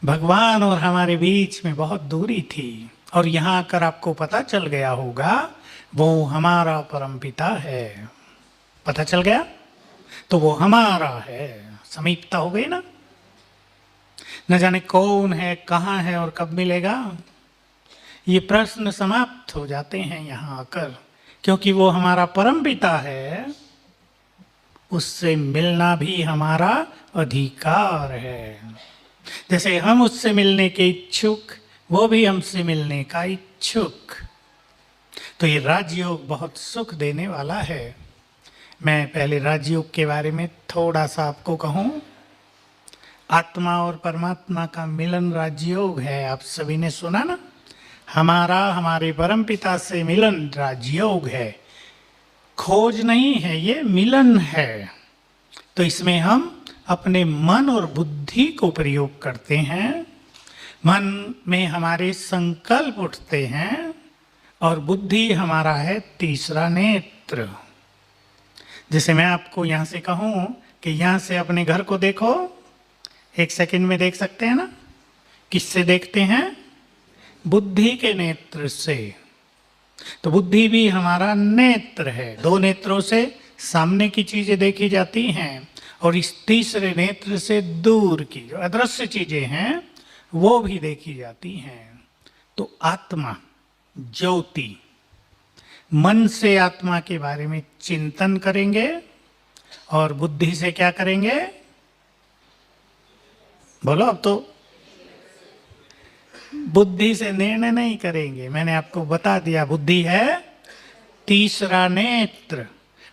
भगवान और हमारे बीच में बहुत दूरी थी और यहाँ आकर आपको पता चल गया होगा वो हमारा परमपिता है। पता चल गया तो वो हमारा है। समीपता हो गई ना। न जाने कौन है, कहाँ है और कब मिलेगा, ये प्रश्न समाप्त हो जाते हैं यहाँ आकर, क्योंकि वो हमारा परमपिता है। उससे मिलना भी हमारा अधिकार है। जैसे हम उससे मिलने के इच्छुक, वो भी हमसे मिलने का इच्छुक। तो ये राजयोग बहुत सुख देने वाला है। मैं पहले राजयोग के बारे में थोड़ा सा आपको कहूं। आत्मा और परमात्मा का मिलन राजयोग है। आप सभी ने सुना ना, हमारा हमारे परमपिता से मिलन राजयोग है। खोज नहीं है, ये मिलन है। तो इसमें हम अपने मन और बुद्धि को प्रयोग करते हैं। मन में हमारे संकल्प उठते हैं और बुद्धि हमारा है तीसरा नेत्र। जैसे मैं आपको यहां से कहूं कि यहां से अपने घर को देखो, 1 सेकंड में देख सकते हैं ना। किससे देखते हैं? बुद्धि के नेत्र से। तो बुद्धि भी हमारा नेत्र है। 2 नेत्रों से सामने की चीजें देखी जाती हैं और इस तीसरे नेत्र से दूर की जो अदृश्य चीजें हैं वो भी देखी जाती हैं। तो आत्मा, ज्योति, मन से आत्मा के बारे में चिंतन करेंगे और बुद्धि से क्या करेंगे? बोलो। अब तो बुद्धि से निर्णय नहीं करेंगे। मैंने आपको बता दिया, बुद्धि है तीसरा नेत्र।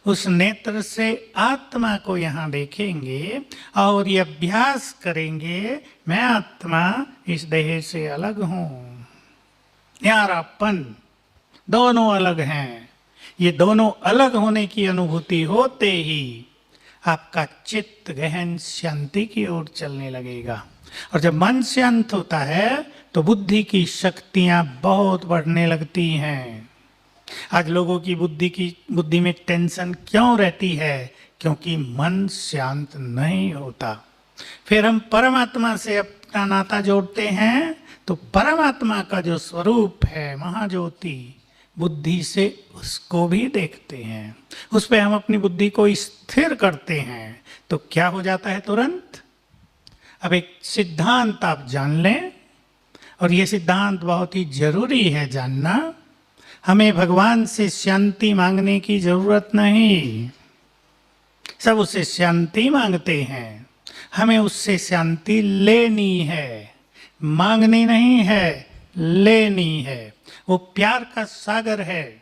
उस नेत्र से आत्मा को यहां देखेंगे और ये अभ्यास करेंगे, मैं आत्मा इस देह से अलग हूं। न्यारापन, दोनों अलग हैं। ये दोनों अलग होने की अनुभूति होते ही आपका चित्त गहन शांति की ओर चलने लगेगा। और जब मन शांत होता है तो बुद्धि की शक्तियां बहुत बढ़ने लगती हैं। आज लोगों की बुद्धि में टेंशन क्यों रहती है? क्योंकि मन शांत नहीं होता। फिर हम परमात्मा से अपना नाता जोड़ते हैं तो परमात्मा का जो स्वरूप है महाज्योति, बुद्धि से उसको भी देखते हैं। उस पर हम अपनी बुद्धि को स्थिर करते हैं तो क्या हो जाता है तुरंत? अब एक सिद्धांत आप जान लें, और ये सिद्धांत बहुत ही जरूरी है जानना। हमें भगवान से शांति मांगने की जरूरत नहीं। सब उससे शांति मांगते हैं। हमें उससे शांति लेनी है, मांगनी नहीं है, लेनी है। वो प्यार का सागर है।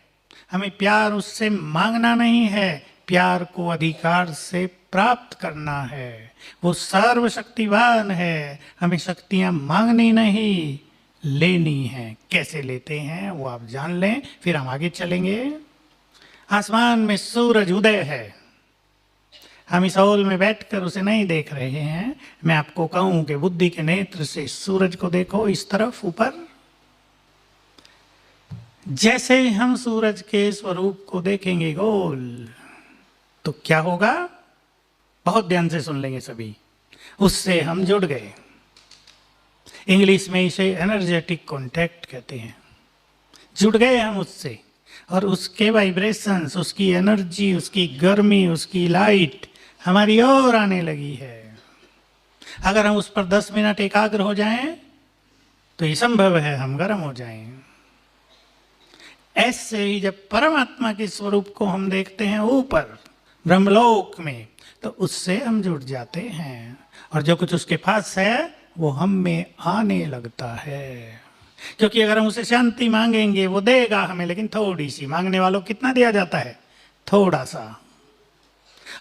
हमें प्यार उससे मांगना नहीं है, प्यार को अधिकार से प्राप्त करना है। वो सर्वशक्तिवान है। हमें शक्तियां मांगनी नहीं, लेनी है। कैसे लेते हैं वो आप जान लें, फिर हम आगे चलेंगे। आसमान में सूरज उदय है। हम इस हॉल में बैठकर उसे नहीं देख रहे हैं। मैं आपको कहूं कि बुद्धि के नेत्र से सूरज को देखो, इस तरफ ऊपर। जैसे ही हम सूरज के स्वरूप को देखेंगे गोल, तो क्या होगा? बहुत ध्यान से सुन लेंगे सभी। उससे हम जुड़ गए। इंग्लिश में इसे एनर्जेटिक कांटेक्ट कहते हैं। जुड़ गए हम उससे, और उसके वाइब्रेशंस, उसकी एनर्जी, उसकी गर्मी, उसकी लाइट हमारी ओर आने लगी है। अगर हम उस पर 10 मिनट एकाग्र हो जाएं तो ये संभव है हम गर्म हो जाएं। ऐसे ही जब परमात्मा के स्वरूप को हम देखते हैं ऊपर ब्रह्मलोक में, तो उससे हम जुड़ जाते हैं और जो कुछ उसके पास है वो हम में आने लगता है। क्योंकि अगर हम उसे शांति मांगेंगे वो देगा हमें, लेकिन थोड़ी सी। मांगने वालों को कितना दिया जाता है? थोड़ा सा।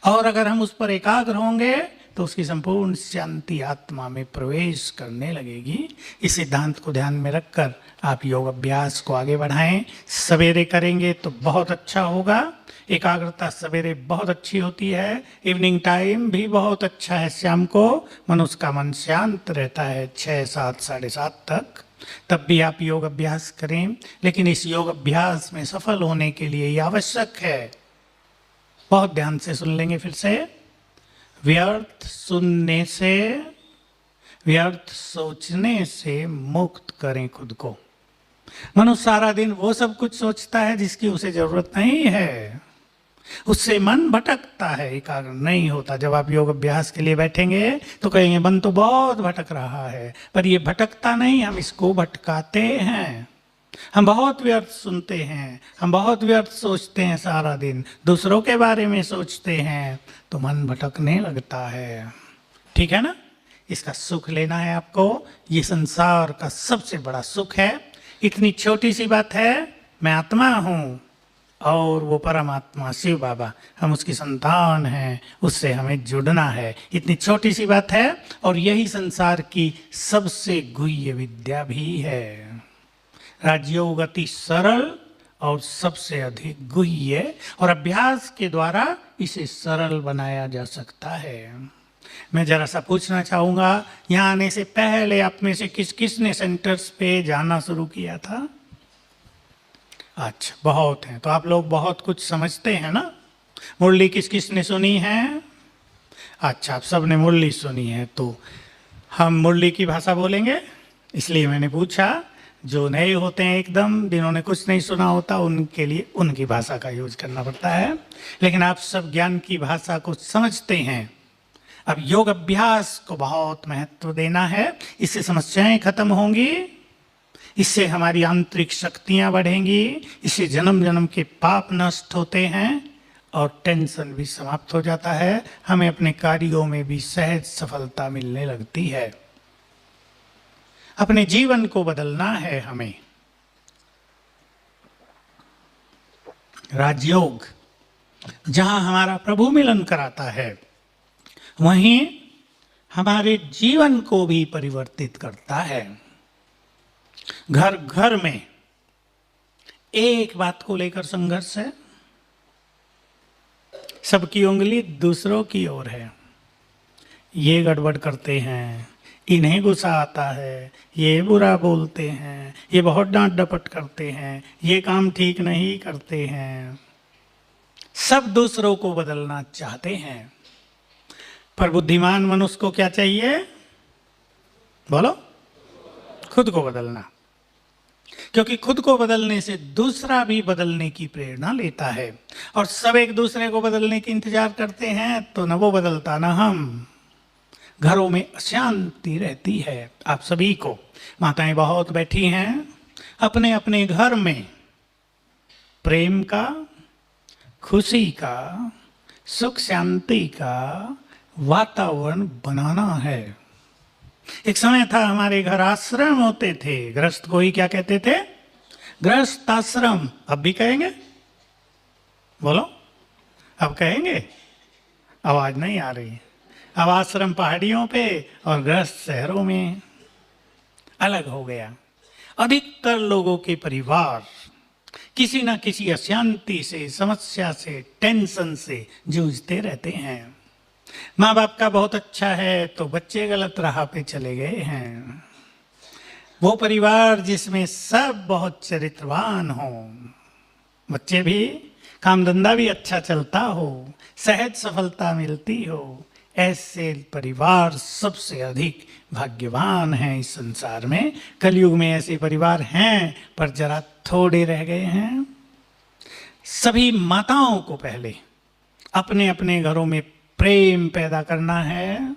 और अगर हम उस पर एकाग्र होंगे तो उसकी संपूर्ण शांति आत्मा में प्रवेश करने लगेगी। इस सिद्धांत को ध्यान में रखकर आप योग अभ्यास को आगे बढ़ाएं। सवेरे करेंगे तो बहुत अच्छा होगा। एकाग्रता सवेरे बहुत अच्छी होती है। इवनिंग टाइम भी बहुत अच्छा है। शाम को मनुष्य का मन शांत रहता है 6, 7, 7:30 तक। तब भी आप योग अभ्यास करें। लेकिन इस योग अभ्यास में सफल होने के लिए ये आवश्यक है, बहुत ध्यान से सुन लेंगे फिर से, व्यर्थ सुनने से व्यर्थ सोचने से मुक्त करें खुद को। मनुष्य सारा दिन वो सब कुछ सोचता है जिसकी उसे जरूरत नहीं है, उससे मन भटकता है, एकाग्र नहीं होता। जब आप योग अभ्यास के लिए बैठेंगे तो कहेंगे मन तो बहुत भटक रहा है, पर ये भटकता नहीं, हम इसको भटकाते हैं। हम बहुत व्यर्थ सुनते हैं, हम बहुत व्यर्थ सोचते हैं, सारा दिन दूसरों के बारे में सोचते हैं, तो मन भटकने लगता है। ठीक है ना? इसका सुख लेना है आपको। ये संसार का सबसे बड़ा सुख है। इतनी छोटी सी बात है, मैं आत्मा हूं और वो परमात्मा शिव बाबा, हम उसकी संतान हैं, उससे हमें जुड़ना है। इतनी छोटी सी बात है और यही संसार की सबसे गुह्य विद्या भी है। राजयोग अति सरल और सबसे अधिक गुह्य, और अभ्यास के द्वारा इसे सरल बनाया जा सकता है। मैं जरा सा पूछना चाहूंगा, यहाँ आने से पहले आप में से किस किस ने सेंटर्स पे जाना शुरू किया था? अच्छा, बहुत हैं। तो आप लोग बहुत कुछ समझते हैं ना। मुरली किस किस ने सुनी है? अच्छा, आप सब ने मुरली सुनी है। तो हम मुरली की भाषा बोलेंगे, इसलिए मैंने पूछा। जो नए होते हैं एकदम, जिन्होंने कुछ नहीं सुना होता, उनके लिए उनकी भाषा का यूज करना पड़ता है। लेकिन आप सब ज्ञान की भाषा को समझते हैं। अब योग अभ्यास को बहुत महत्व देना है। इससे समस्याएं खत्म होंगी, इससे हमारी आंतरिक शक्तियां बढ़ेंगी, इससे जन्म जन्म के पाप नष्ट होते हैं और टेंशन भी समाप्त हो जाता है। हमें अपने कार्यों में भी सहज सफलता मिलने लगती है। अपने जीवन को बदलना है हमें। राजयोग जहां हमारा प्रभु मिलन कराता है, वहीं हमारे जीवन को भी परिवर्तित करता है। घर घर में एक बात को लेकर संघर्ष है, सबकी उंगली दूसरों की ओर है। ये गड़बड़ करते हैं, इन्हें गुस्सा आता है, ये बुरा बोलते हैं, ये बहुत डांट डपट करते हैं, ये काम ठीक नहीं करते हैं। सब दूसरों को बदलना चाहते हैं, पर बुद्धिमान मनुष्य को क्या चाहिए? बोलो, खुद को बदलना। क्योंकि खुद को बदलने से दूसरा भी बदलने की प्रेरणा लेता है, और सब एक दूसरे को बदलने की इंतजार करते हैं, तो न वो बदलता न हम। घरों में अशांति रहती है। आप सभी को, माताएं बहुत बैठी हैं, अपने अपने घर में प्रेम का, खुशी का, सुख शांति का वातावरण बनाना है। एक समय था हमारे घर आश्रम होते थे। गृहस्थ को ही क्या कहते थे? गृहस्थ आश्रम। अब भी कहेंगे? बोलो, अब कहेंगे? आवाज नहीं आ रही। अब आश्रम पहाड़ियों पे और गृहस्थ शहरों में अलग हो गया। अधिकतर लोगों के परिवार किसी न किसी अशांति से, समस्या से, टेंशन से जूझते रहते हैं। माँ बाप का बहुत अच्छा है तो बच्चे गलत राह पे चले गए हैं। वो परिवार जिसमें सब बहुत चरित्रवान हो, बच्चे भी, काम धंधा भी अच्छा चलता हो, सहज सफलता मिलती हो, ऐसे परिवार सबसे अधिक भाग्यवान हैं इस संसार में। कलयुग में ऐसे परिवार हैं, पर जरा थोड़े रह गए हैं। सभी माताओं को पहले अपने अपने घरों में प्रेम पैदा करना है,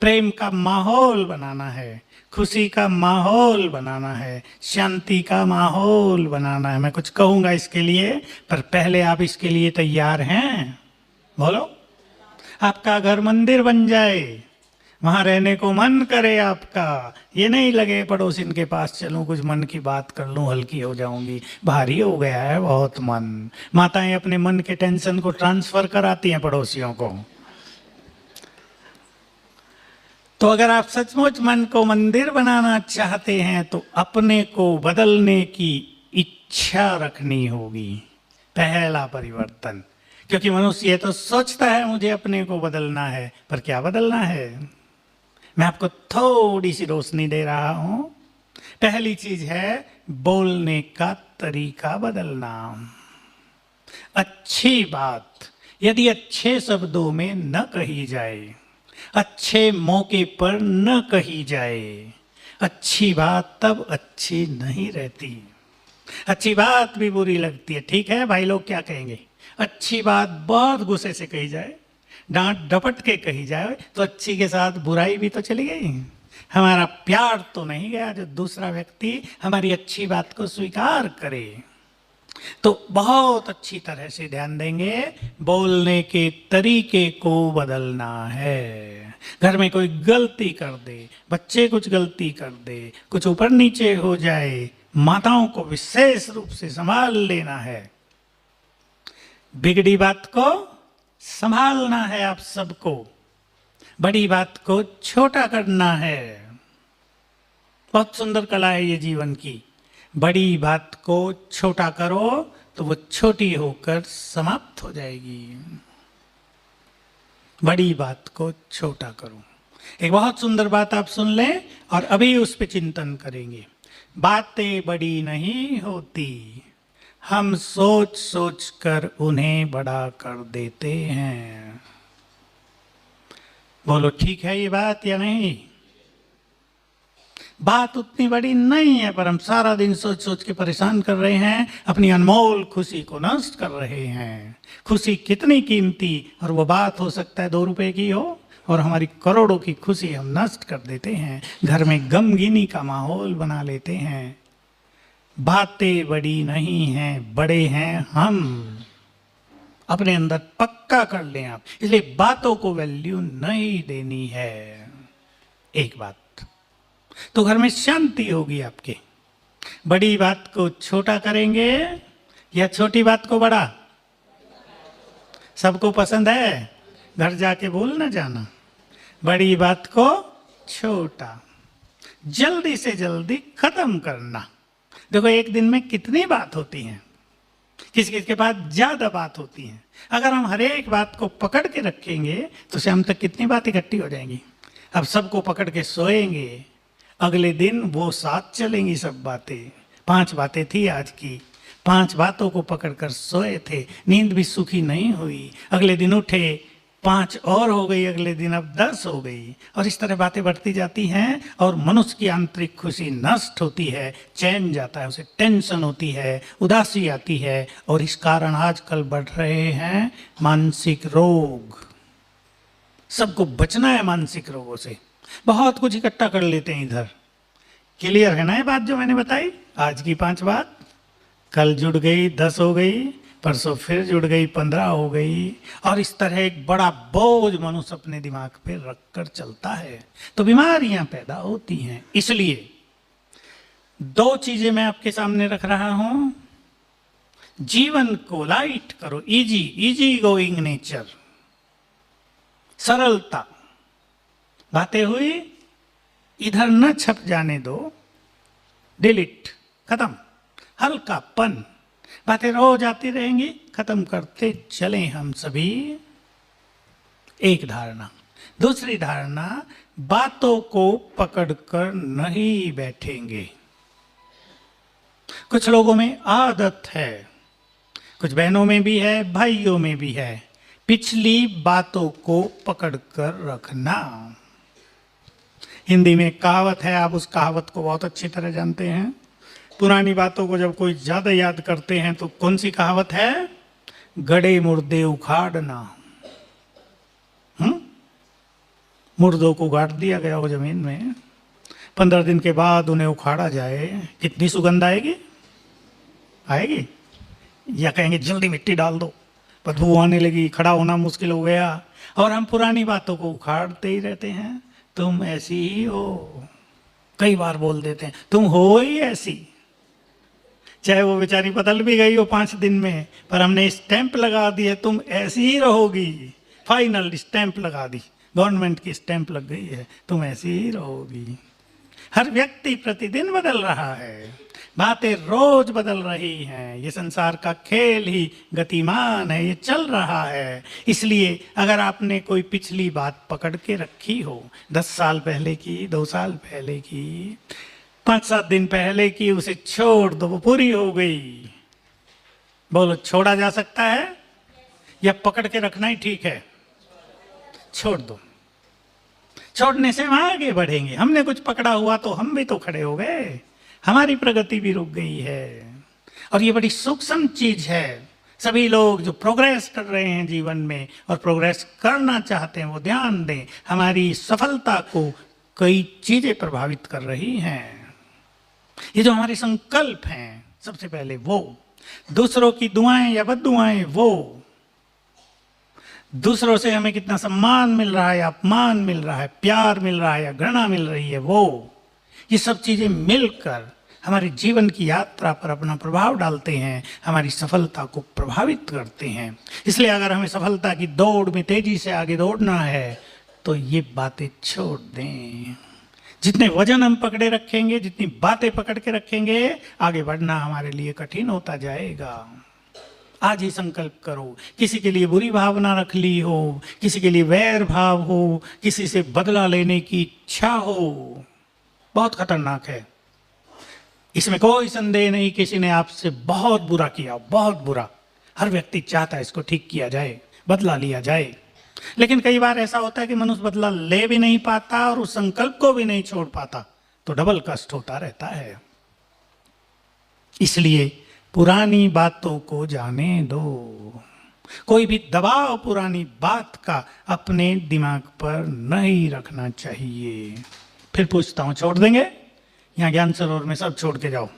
प्रेम का माहौल बनाना है, खुशी का माहौल बनाना है, शांति का माहौल बनाना है। मैं कुछ कहूंगा इसके लिए, पर पहले आप इसके लिए तैयार हैं? बोलो, आपका घर मंदिर बन जाए, वहां रहने को मन करे आपका। ये नहीं लगे पड़ोसिन के पास चलूं, कुछ मन की बात कर लूं, हल्की हो जाऊंगी, भारी हो गया है बहुत मन। माताएं अपने मन के टेंशन को ट्रांसफर कराती हैं पड़ोसियों को। तो अगर आप सचमुच मन को मंदिर बनाना चाहते हैं तो अपने को बदलने की इच्छा रखनी होगी। पहला परिवर्तन। क्योंकि मनुष्य ये तो सोचता है मुझे अपने को बदलना है, पर क्या बदलना है? मैं आपको थोड़ी सी रोशनी दे रहा हूं। पहली चीज है बोलने का तरीका बदलना। अच्छी बात यदि अच्छे शब्दों में न कही जाए, अच्छे मौके पर न कही जाए, अच्छी बात तब अच्छी नहीं रहती। अच्छी बात भी बुरी लगती है, ठीक है भाई लोग क्या कहेंगे। अच्छी बात बहुत गुस्से से कही जाए, डांट डपट के कही जाए, तो अच्छी के साथ बुराई भी तो चली गई। हमारा प्यार तो नहीं गया जो दूसरा व्यक्ति हमारी अच्छी बात को स्वीकार करे। तो बहुत अच्छी तरह से ध्यान देंगे, बोलने के तरीके को बदलना है। घर में कोई गलती कर दे, बच्चे कुछ गलती कर दे, कुछ ऊपर नीचे हो जाए, माताओं को विशेष रूप से संभाल लेना है। बिगड़ी बात को संभालना है आप सबको, बड़ी बात को छोटा करना है। बहुत सुंदर कला है ये जीवन की। बड़ी बात को छोटा करो तो वो छोटी होकर समाप्त हो जाएगी। बड़ी बात को छोटा करो। एक बहुत सुंदर बात आप सुन लें और अभी उस पर चिंतन करेंगे। बातें बड़ी नहीं होती, हम सोच सोच कर उन्हें बड़ा कर देते हैं। बोलो ठीक है ये बात या नहीं? बात उतनी बड़ी नहीं है, पर हम सारा दिन सोच सोच के परेशान कर रहे हैं, अपनी अनमोल खुशी को नष्ट कर रहे हैं। खुशी कितनी कीमती, और वो बात हो सकता है 2 रुपए की हो, और हमारी करोड़ों की खुशी हम नष्ट कर देते हैं। घर में गमगीनी का माहौल बना लेते हैं। बातें बड़ी नहीं हैं, बड़े हैं हम। अपने अंदर पक्का कर लें आप, इसलिए बातों को वैल्यू नहीं देनी है। एक बात तो घर में शांति होगी आपके। बड़ी बात को छोटा करेंगे या छोटी बात को बड़ा? सबको पसंद है, घर जाके भूल ना जाना। बड़ी बात को छोटा, जल्दी से जल्दी खत्म करना। देखो एक दिन में कितनी बात होती है, किस किस के पास ज्यादा बात होती है। अगर हम हर एक बात को पकड़ के रखेंगे तो शाम तक कितनी बात इकट्ठी हो जाएंगी। अब सबको पकड़ के सोएंगे, अगले दिन वो साथ चलेंगी सब बातें। 5 बातें थी आज की, 5 बातों को पकड़कर सोए थे, नींद भी सुखी नहीं हुई। अगले दिन उठे, 5 और हो गई, अगले दिन अब 10 हो गई, और इस तरह बातें बढ़ती जाती हैं और मनुष्य की आंतरिक खुशी नष्ट होती है, चैन जाता है, उसे टेंशन होती है, उदासी आती है, और इस कारण आजकल बढ़ रहे हैं मानसिक रोग। सबको बचना है मानसिक रोगों से, बहुत कुछ इकट्ठा कर लेते हैं इधर। क्लियर है ना ये बात जो मैंने बताई? आज की 5 बात, कल जुड़ गई 10 हो गई, परसों फिर जुड़ गई 15 हो गई, और इस तरह एक बड़ा बोझ मनुष्य अपने दिमाग पे रखकर चलता है, तो बीमारियां पैदा होती हैं। इसलिए 2 चीजें मैं आपके सामने रख रहा हूं। जीवन को लाइट करो, इजी गोइंग नेचर, सरलता। बातें हुई, इधर न छप जाने दो, डिलीट, खत्म। हल्कापन, बातें रोज आती रहेंगी, खत्म करते चलें हम सभी। एक धारणा। दूसरी धारणा, बातों को पकड़कर नहीं बैठेंगे। कुछ लोगों में आदत है, कुछ बहनों में भी है, भाइयों में भी है, पिछली बातों को पकड़कर रखना। हिंदी में कहावत है, आप उस कहावत को बहुत अच्छी तरह जानते हैं। पुरानी बातों को जब कोई ज्यादा याद करते हैं तो कौन सी कहावत है? गड़े मुर्दे उखाड़ना। मुर्दों को गाड़ दिया गया हो जमीन में, 15 दिन के बाद उन्हें उखाड़ा जाए, कितनी सुगंध आएगी? आएगी? या कहेंगे जल्दी मिट्टी डाल दो, बदबू आने लगी, खड़ा होना मुश्किल हो गया। और हम पुरानी बातों को उखाड़ते ही रहते हैं। तुम ऐसी ही हो, कई बार बोल देते हैं, तुम हो ही ऐसी। चाहे वो बेचारी बदल भी गई हो 5 दिन में, पर हमने स्टैंप लगा दी है, तुम ऐसी ही रहोगी। फाइनल स्टैंप लगा दी, गवर्नमेंट की स्टैंप लग गई है, तुम ऐसी ही रहोगी। हर व्यक्ति प्रतिदिन बदल रहा है, बातें रोज बदल रही हैं। ये संसार का खेल ही गतिमान है, ये चल रहा है। इसलिए अगर आपने कोई पिछली बात पकड़ के रखी हो, 10 साल पहले की, 2 साल पहले की, 5-7 दिन पहले की, उसे छोड़ दो, वो पूरी हो गई। बोलो छोड़ा जा सकता है या पकड़ के रखना ही ठीक है? छोड़ दो। छोड़ने से हम आगे बढ़ेंगे। हमने कुछ पकड़ा हुआ तो हम भी तो खड़े हो गए, हमारी प्रगति भी रुक गई है। और ये बड़ी सूक्ष्म चीज है। सभी लोग जो प्रोग्रेस कर रहे हैं जीवन में और प्रोग्रेस करना चाहते हैं वो ध्यान दें, हमारी सफलता को कई चीजें प्रभावित कर रही हैं। ये जो हमारे संकल्प हैं, सबसे पहले वो, दूसरों की दुआएं या बद्दुआएं वो, दूसरों से हमें कितना सम्मान मिल रहा है, अपमान मिल रहा है, प्यार मिल रहा है या घृणा मिल रही है वो, ये सब चीजें मिलकर हमारे जीवन की यात्रा पर अपना प्रभाव डालते हैं, हमारी सफलता को प्रभावित करते हैं। इसलिए अगर हमें सफलता की दौड़ में तेजी से आगे दौड़ना है तो ये बातें छोड़ दें। जितने वजन हम पकड़े रखेंगे, जितनी बातें पकड़ के रखेंगे, आगे बढ़ना हमारे लिए कठिन होता जाएगा। आज ही संकल्प करो, किसी के लिए बुरी भावना रख ली हो, किसी के लिए वैर भाव हो, किसी से बदला लेने की इच्छा हो, बहुत खतरनाक है। इसमें कोई संदेह नहीं, किसी ने आपसे बहुत बुरा किया, बहुत बुरा। हर व्यक्ति चाहता है इसको ठीक किया जाए, बदला लिया जाए। लेकिन कई बार ऐसा होता है कि मनुष्य बदला ले भी नहीं पाता और उस संकल्प को भी नहीं छोड़ पाता, तो डबल कष्ट होता रहता है। इसलिए पुरानी बातों को जाने दो। कोई भी दबाव पुरानी बात का अपने दिमाग पर नहीं रखना चाहिए। फिर पूछता हूं, छोड़ देंगे? यहां ज्ञान सरोवर में सब छोड़ के जाओ।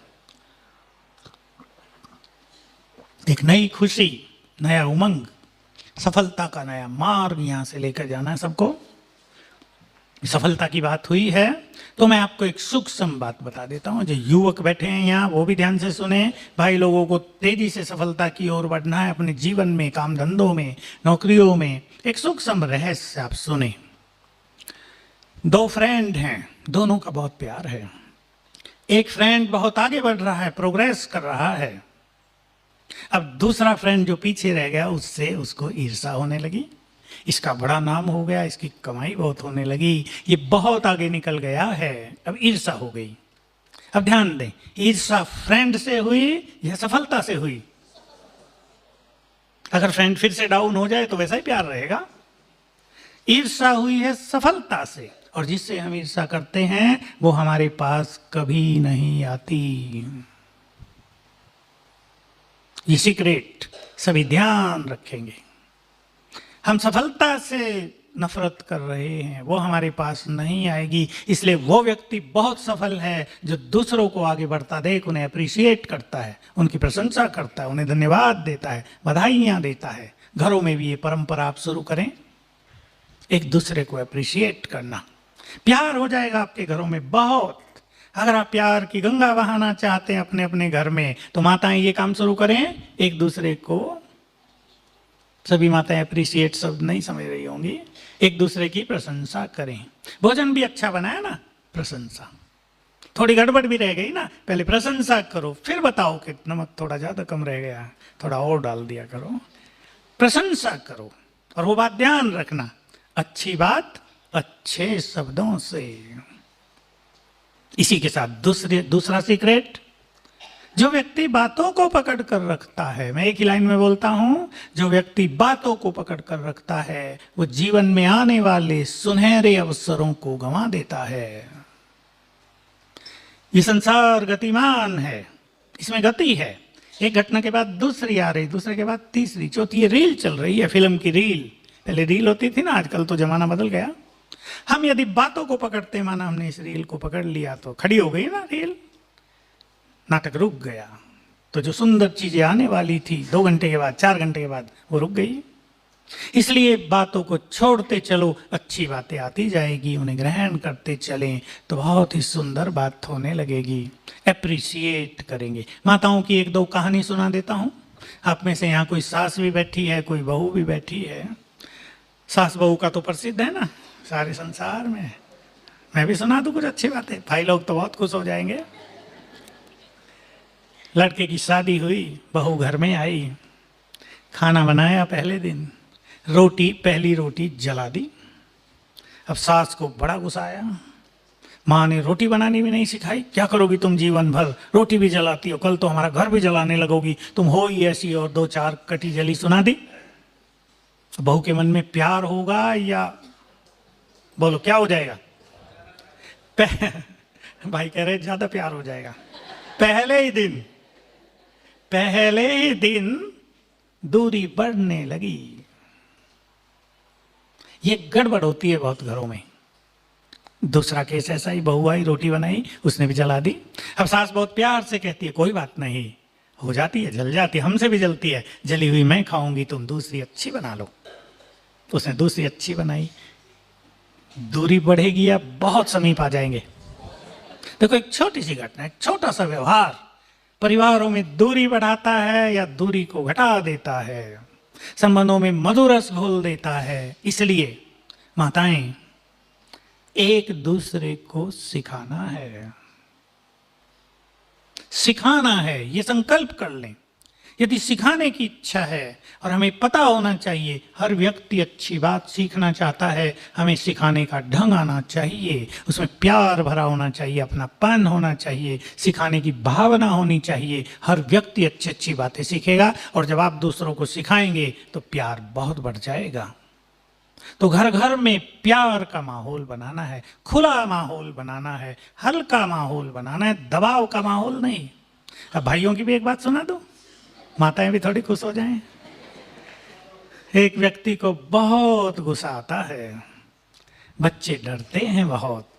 एक नई खुशी, नया उमंग, सफलता का नया मार्ग यहां से लेकर जाना है सबको। सफलता की बात हुई है तो मैं आपको एक सूक्ष्म बात बता देता हूं। जो युवक बैठे हैं यहाँ, वो भी ध्यान से सुने। भाई लोगों को तेजी से सफलता की ओर बढ़ना है अपने जीवन में, काम धंधों में, नौकरियों में। एक सूक्ष्म रहस्य आप सुने। दो फ्रेंड हैं, दोनों का बहुत प्यार है। एक फ्रेंड बहुत आगे बढ़ रहा है, प्रोग्रेस कर रहा है। अब दूसरा फ्रेंड जो पीछे रह गया, उससे उसको ईर्ष्या होने लगी। इसका बड़ा नाम हो गया, इसकी कमाई बहुत होने लगी, ये बहुत आगे निकल गया है, अब ईर्ष्या हो गई। अब ध्यान दें, ईर्ष्या फ्रेंड से हुई या सफलता से हुई? अगर फ्रेंड फिर से डाउन हो जाए तो वैसा ही प्यार रहेगा। ईर्ष्या हुई है सफलता से, और जिससे हम ईर्ष्या करते हैं वो हमारे पास कभी नहीं आती। ये सीक्रेट सभी ध्यान रखेंगे। हम सफलता से नफरत कर रहे हैं, वो हमारे पास नहीं आएगी। इसलिए वो व्यक्ति बहुत सफल है जो दूसरों को आगे बढ़ता देख उन्हें अप्रिशिएट करता है, उनकी प्रशंसा करता है, उन्हें धन्यवाद देता है, बधाइयाँ देता है। घरों में भी ये परंपरा आप शुरू करें, एक दूसरे को अप्रिशिएट करना। प्यार हो जाएगा आपके घरों में बहुत। अगर आप प्यार की गंगा बहाना चाहते हैं अपने अपने घर में, तो माताएं ये काम शुरू करें, एक दूसरे को, सभी माताएं अप्रिशिएट शब्द नहीं समझ रही होंगी, एक दूसरे की प्रशंसा करें। भोजन भी अच्छा बनाया ना, प्रशंसा। थोड़ी गड़बड़ भी रह गई ना, पहले प्रशंसा करो, फिर बताओ कि नमक थोड़ा ज्यादा कम रह गया, थोड़ा और डाल दिया करो। प्रशंसा करो, और वो बात ध्यान रखना, अच्छी बात अच्छे शब्दों से। इसी के साथ दूसरा सीक्रेट, जो व्यक्ति बातों को पकड़ कर रखता है, मैं एक ही लाइन में बोलता हूं, जो व्यक्ति बातों को पकड़ कर रखता है वो जीवन में आने वाले सुनहरे अवसरों को गंवा देता है। ये संसार गतिमान है, इसमें गति है। एक घटना के बाद दूसरी आ रही, दूसरे के बाद तीसरी, चौथी। ये रील चल रही है, फिल्म की रील। पहले रील होती थी ना, आजकल तो जमाना बदल गया। हम यदि बातों को पकड़ते, माना हमने इस रील को पकड़ लिया, तो खड़ी हो गई ना रील, नाटक रुक गया। तो जो सुंदर चीजें आने वाली थी 2 घंटे के बाद, 4 घंटे के बाद, वो रुक गई। इसलिए बातों को छोड़ते चलो, अच्छी बातें आती जाएगी, उन्हें ग्रहण करते चलें तो बहुत ही सुंदर बात होने लगेगी। एप्रिशिएट करेंगे। माताओं की 1-2 कहानी सुना देता हूं। आप में से यहाँ कोई सास भी बैठी है, कोई बहू भी बैठी है। सास बहू का तो प्रसिद्ध है ना सारे संसार में। मैं भी सुना दूं कुछ अच्छी बातें, भाई लोग तो बहुत खुश हो जाएंगे। लड़के की शादी हुई, बहू घर में आई, खाना बनाया पहले दिन, पहली रोटी जला दी। अब सास को बड़ा गुस्सा आया, माँ ने रोटी बनानी भी नहीं सिखाई, क्या करोगी तुम जीवन भर, रोटी भी जलाती हो, कल तो हमारा घर भी जलाने लगोगी, तुम हो ही ऐसी। और 2-4 कटी जली सुना दी। बहू के मन में प्यार होगा या बोलो क्या हो जाएगा? भाई कह रहे ज्यादा प्यार हो जाएगा। पहले ही दिन दूरी बढ़ने लगी। ये गड़बड़ होती है बहुत घरों में। दूसरा केस ऐसा ही, बहू आई रोटी बनाई, उसने भी जला दी। अब सास बहुत प्यार से कहती है कोई बात नहीं, हो जाती है, जल जाती है, हमसे भी जलती है, जली हुई मैं खाऊंगी, तुम दूसरी अच्छी बना लो। उसने दूसरी अच्छी बनाई, दूरी बढ़ेगी या बहुत समीप आ जाएंगे। देखो एक छोटी सी घटना, एक छोटा सा व्यवहार परिवारों में दूरी बढ़ाता है या दूरी को घटा देता है, संबंधों में मधुरस घोल देता है। इसलिए माताएं, एक दूसरे को सिखाना है, ये संकल्प कर लें। यदि सिखाने की इच्छा है, और हमें पता होना चाहिए हर व्यक्ति अच्छी बात सीखना चाहता है, हमें सिखाने का ढंग आना चाहिए, उसमें प्यार भरा होना चाहिए, अपनापन होना चाहिए, सिखाने की भावना होनी चाहिए। हर व्यक्ति अच्छी अच्छी बातें सीखेगा, और जब आप दूसरों को सिखाएंगे तो प्यार बहुत बढ़ जाएगा। तो घर घर में प्यार का माहौल बनाना है, खुला माहौल बनाना है, हल्का माहौल बनाना है, दबाव का माहौल नहीं। अब भाइयों की भी एक बात सुना दो, माताएं भी थोड़ी खुश हो जाएं। एक व्यक्ति को बहुत गुस्सा आता है, बच्चे डरते हैं बहुत।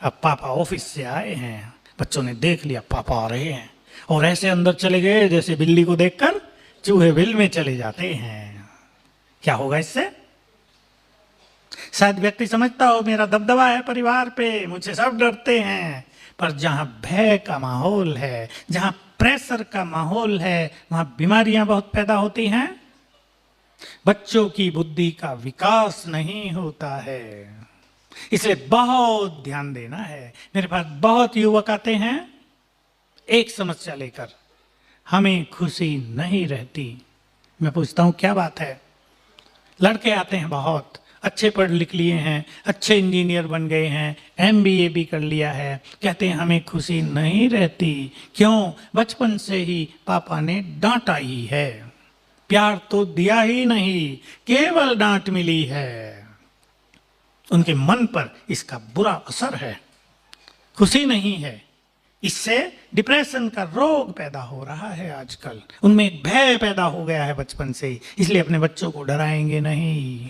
अब पापा ऑफिस से आए हैं, बच्चों ने देख लिया पापा आ रहे हैं, और ऐसे अंदर चले गए जैसे बिल्ली को देखकर चूहे बिल में चले जाते हैं। क्या होगा इससे? शायद व्यक्ति समझता हो मेरा दबदबा है परिवार पे, मुझसे सब डरते हैं। पर जहां भय का माहौल है, जहां प्रेशर का माहौल है, वहां बीमारियां बहुत पैदा होती हैं, बच्चों की बुद्धि का विकास नहीं होता है। इसलिए बहुत ध्यान देना है। मेरे पास बहुत युवक आते हैं एक समस्या लेकर, हमें खुशी नहीं रहती। मैं पूछता हूं क्या बात है? लड़के आते हैं बहुत अच्छे, पढ़ लिख लिए हैं, अच्छे इंजीनियर बन गए हैं, MBA भी कर लिया है, कहते हैं हमें खुशी नहीं रहती। क्यों? बचपन से ही पापा ने डांटा ही है, प्यार तो दिया ही नहीं, केवल डांट मिली है। उनके मन पर इसका बुरा असर है, खुशी नहीं है। इससे डिप्रेशन का रोग पैदा हो रहा है आजकल। उनमें एक भय पैदा हो गया है बचपन से ही। इसलिए अपने बच्चों को डराएंगे नहीं।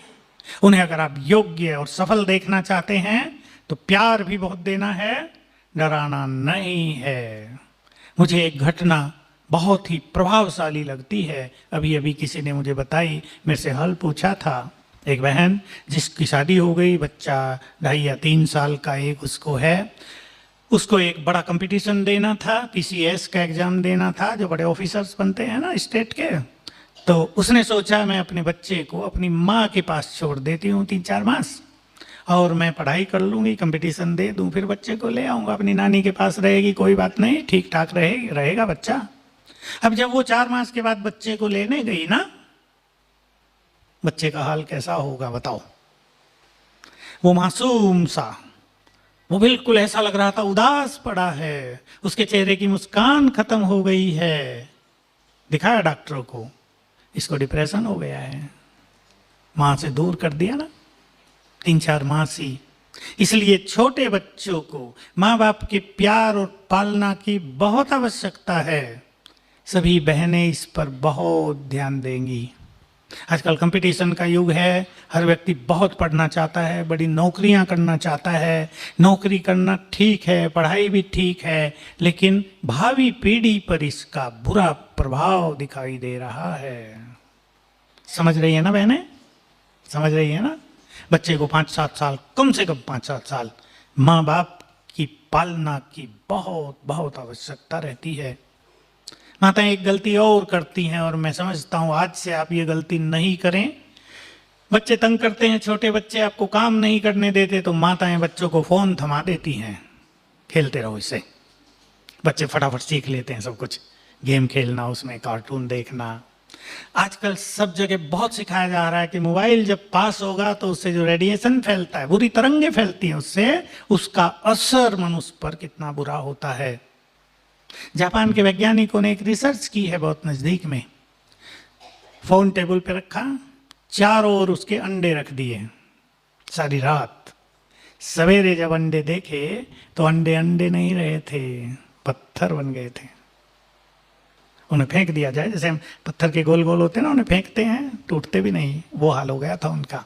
उन्हें अगर आप योग्य और सफल देखना चाहते हैं तो प्यार भी बहुत देना है, डराना नहीं है। मुझे एक घटना बहुत ही प्रभावशाली लगती है, अभी अभी किसी ने मुझे बताई, मेरे से हाल पूछा था। एक बहन जिसकी शादी हो गई, बच्चा 2.5 या 3 साल का एक उसको है, उसको एक बड़ा कंपटीशन देना था, PCS का एग्जाम देना था, जो बड़े ऑफिसर्स बनते हैं ना स्टेट के। तो उसने सोचा मैं अपने बच्चे को अपनी माँ के पास छोड़ देती हूँ 3-4 मास, और मैं पढ़ाई कर लूँगी, कंपटीशन दे दूँ, फिर बच्चे को ले आऊँगा, अपनी नानी के पास रहेगी, कोई बात नहीं, ठीक ठाक रहेगा बच्चा। अब जब वो 4 मास के बाद बच्चे को लेने गई ना, बच्चे का हाल कैसा होगा बताओ? वो मासूम सा, वो बिल्कुल ऐसा लग रहा था उदास पड़ा है, उसके चेहरे की मुस्कान खत्म हो गई है। दिखाया डॉक्टरों को, इसको डिप्रेशन हो गया है, मां से दूर कर दिया ना 3-4 मास ही। इसलिए छोटे बच्चों को माँ बाप के प्यार और पालना की बहुत आवश्यकता है। सभी बहनें इस पर बहुत ध्यान देंगी। आजकल कंपटीशन का युग है, हर व्यक्ति बहुत पढ़ना चाहता है, बड़ी नौकरियां करना चाहता है। नौकरी करना ठीक है, पढ़ाई भी ठीक है, लेकिन भावी पीढ़ी पर इसका बुरा प्रभाव दिखाई दे रहा है। समझ रही है ना बहनें? समझ रही है ना? बच्चे को 5-7 साल, कम से कम 5-7 साल माँ बाप की पालना की बहुत बहुत आवश्यकता रहती है। माताएं एक गलती और करती हैं, और मैं समझता हूं आज से आप ये गलती नहीं करें। बच्चे तंग करते हैं, छोटे बच्चे आपको काम नहीं करने देते, तो माताएं बच्चों को फोन थमा देती हैं, खेलते रहो इससे। बच्चे फटाफट सीख लेते हैं सब कुछ, गेम खेलना, उसमें कार्टून देखना। आजकल सब जगह बहुत सिखाया जा रहा है कि मोबाइल जब पास होगा तो उससे जो रेडिएशन फैलता है, बुरी तरंगें फैलती हैं उससे, उसका असर मनुष्य पर कितना बुरा होता है। जापान के वैज्ञानिकों ने एक रिसर्च की है बहुत नजदीक में। फोन टेबल पे रखा, चारों ओर उसके अंडे रख दिए सारी रात, सवेरे जब अंडे देखे तो अंडे अंडे नहीं रहे थे, पत्थर बन गए थे। उन्हें फेंक दिया जाए, जैसे हम पत्थर के गोल गोल होते हैं ना, उन्हें फेंकते हैं, टूटते भी नहीं, वो हाल हो गया था उनका।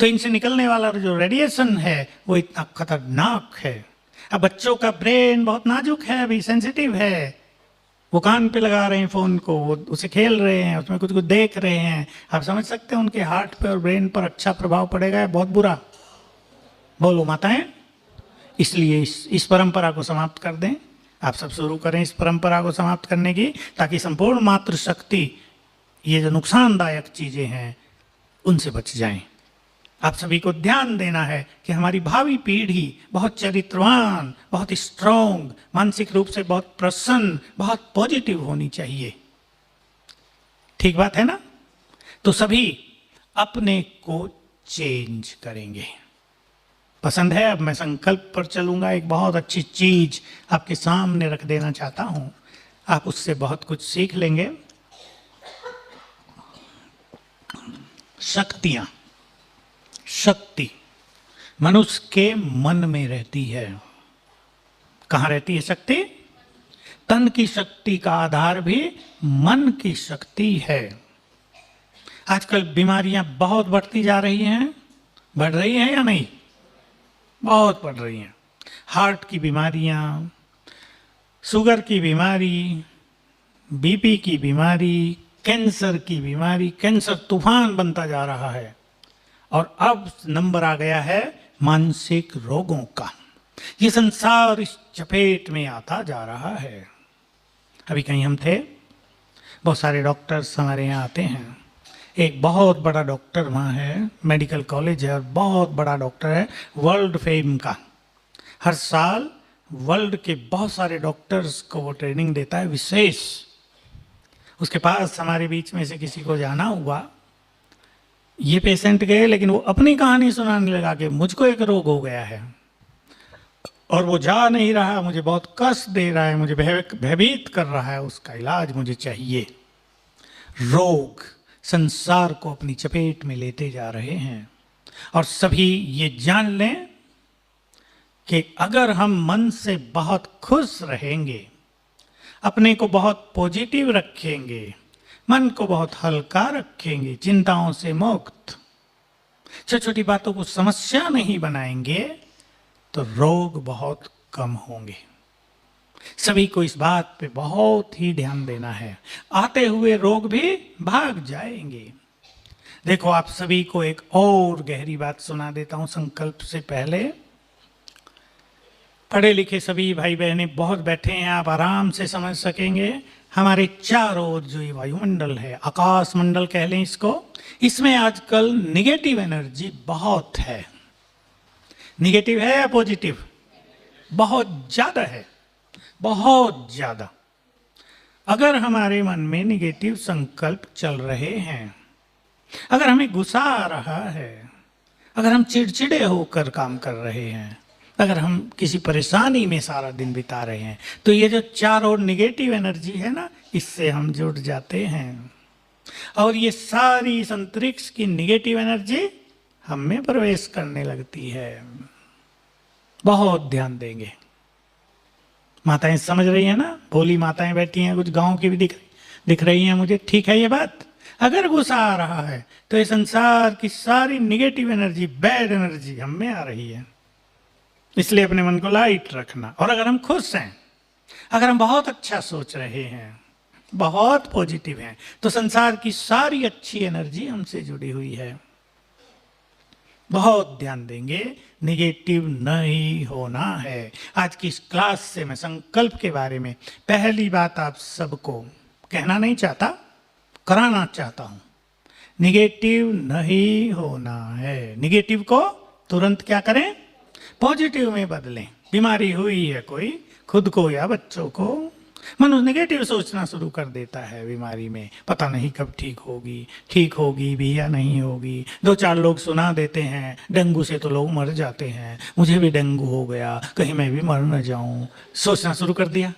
तो इनसे निकलने वाला जो रेडिएशन है वो इतना खतरनाक है। अब बच्चों का ब्रेन बहुत नाजुक है, अभी सेंसिटिव है, वो कान पे लगा रहे हैं फोन को, वो उसे खेल रहे हैं, उसमें कुछ कुछ देख रहे हैं। आप समझ सकते हैं उनके हार्ट पे और ब्रेन पर अच्छा प्रभाव पड़ेगा या बहुत बुरा? बोलो माताएं। इसलिए इस परंपरा को समाप्त कर दें, आप सब शुरू करें इस परंपरा को समाप्त करने की, ताकि संपूर्ण मातृशक्ति, ये जो नुकसानदायक चीजें हैं उनसे बच जाएं। आप सभी को ध्यान देना है कि हमारी भावी पीढ़ी बहुत चरित्रवान, बहुत स्ट्रांग, मानसिक रूप से बहुत प्रसन्न, बहुत पॉजिटिव होनी चाहिए। ठीक बात है ना? तो सभी अपने को चेंज करेंगे। पसंद है? अब मैं संकल्प पर चलूंगा। एक बहुत अच्छी चीज आपके सामने रख देना चाहता हूं, आप उससे बहुत कुछ सीख लेंगे। शक्तियां, शक्ति मनुष्य के मन में रहती है। कहां रहती है शक्ति? तन की शक्ति का आधार भी मन की शक्ति है। आजकल बीमारियां बहुत बढ़ती जा रही हैं, बढ़ रही हैं या नहीं? बहुत बढ़ रही हैं। हार्ट की बीमारियां, शुगर की बीमारी, बीपी की बीमारी, कैंसर की बीमारी, कैंसर तूफान बनता जा रहा है। और अब नंबर आ गया है मानसिक रोगों का। ये संसार इस चपेट में आता जा रहा है। अभी कहीं हम थे, बहुत सारे डॉक्टर्स हमारे यहाँ आते हैं। एक बहुत बड़ा डॉक्टर वहाँ है, मेडिकल कॉलेज है और बहुत बड़ा डॉक्टर है, वर्ल्ड फेम का। हर साल वर्ल्ड के बहुत सारे डॉक्टर्स को वो ट्रेनिंग देता है विशेष। उसके पास हमारे बीच में से किसी को जाना हुआ, ये पेशेंट गए, लेकिन वो अपनी कहानी सुनाने लगा कि मुझको एक रोग हो गया है और वो जा नहीं रहा, मुझे बहुत कष्ट दे रहा है, मुझे भयभीत कर रहा है, उसका इलाज मुझे चाहिए। रोग संसार को अपनी चपेट में लेते जा रहे हैं। और सभी ये जान लें कि अगर हम मन से बहुत खुश रहेंगे, अपने को बहुत पॉजिटिव रखेंगे, मन को बहुत हल्का रखेंगे, चिंताओं से मुक्त, छोटी छोटी बातों को समस्या नहीं बनाएंगे, तो रोग बहुत कम होंगे। सभी को इस बात पे बहुत ही ध्यान देना है, आते हुए रोग भी भाग जाएंगे। देखो, आप सभी को एक और गहरी बात सुना देता हूं संकल्प से पहले। पढ़े लिखे सभी भाई बहनें बहुत बैठे हैं, आप आराम से समझ सकेंगे। हमारे चारों ओर जो ये वायुमंडल है, आकाश मंडल कह लें इसको, इसमें आजकल निगेटिव एनर्जी बहुत है। निगेटिव है या पॉजिटिव? बहुत ज्यादा है, बहुत ज्यादा। अगर हमारे मन में निगेटिव संकल्प चल रहे हैं, अगर हमें गुस्सा आ रहा है, अगर हम चिड़चिड़े होकर काम कर रहे हैं, अगर हम किसी परेशानी में सारा दिन बिता रहे हैं, तो ये जो चार और निगेटिव एनर्जी है ना, इससे हम जुड़ जाते हैं और ये सारी इस अंतरिक्ष की निगेटिव एनर्जी हम में प्रवेश करने लगती है। बहुत ध्यान देंगे। माताएं समझ रही हैं ना? भोली माताएं बैठी हैं, कुछ गांव की भी दिख रही हैं मुझे। ठीक है ये बात? अगर गुस्सा आ रहा है तो ये संसार की सारी निगेटिव एनर्जी, बैड एनर्जी हम में आ रही है। इसलिए अपने मन को लाइट रखना। और अगर हम खुश हैं, अगर हम बहुत अच्छा सोच रहे हैं, बहुत पॉजिटिव हैं, तो संसार की सारी अच्छी एनर्जी हमसे जुड़ी हुई है। बहुत ध्यान देंगे, निगेटिव नहीं होना है। आज की इस क्लास से मैं संकल्प के बारे में पहली बात आप सबको कहना नहीं चाहता, कराना चाहता हूं। निगेटिव नहीं होना है। निगेटिव को तुरंत क्या करें? पॉजिटिव में बदलें। बीमारी हुई है कोई, खुद को या बच्चों को, मनुष्य नेगेटिव सोचना शुरू कर देता है बीमारी में। पता नहीं कब ठीक होगी भी या नहीं होगी। दो चार लोग सुना देते हैं, डेंगू से तो लोग मर जाते हैं, मुझे भी डेंगू हो गया, कहीं मैं भी मर न जाऊं। सोचना शुरू कर दिया।